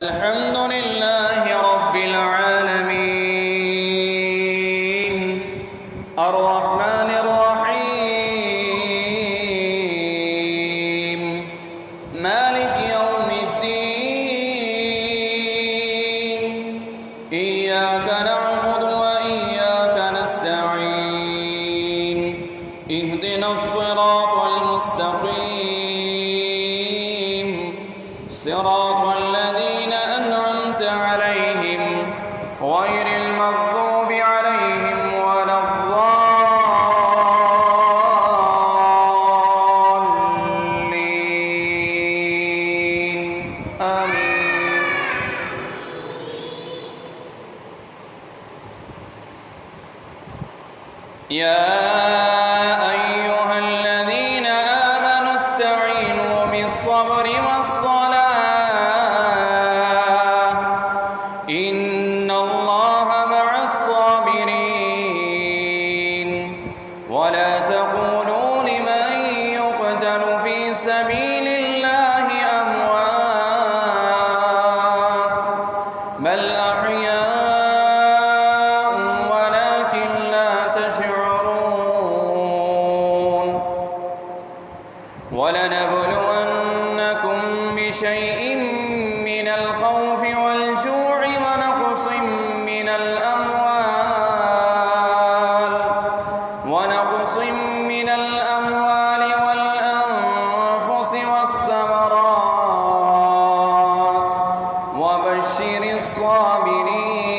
الحمد لله رب العالمين الرحمن الرحيم مالك يوم الدين إياك نعبد وإياك نستعين اهدنا الصراط المستقيم صراط الذين أنعمت عليهم غير المغضوب عليهم ولا الضالين آمين. يا أيها الذين آمنوا استعينوا بالصبر والصلاة إن الله مع الصابرين ولا تقولوا لمن يقتل في سبيل الله أموات بل أحياء ولكن لا تشعرون ولنبلونكم بشيء من الخوف والجوع ونقص من الأموال والأنفس والثمرات وبشر الصابرين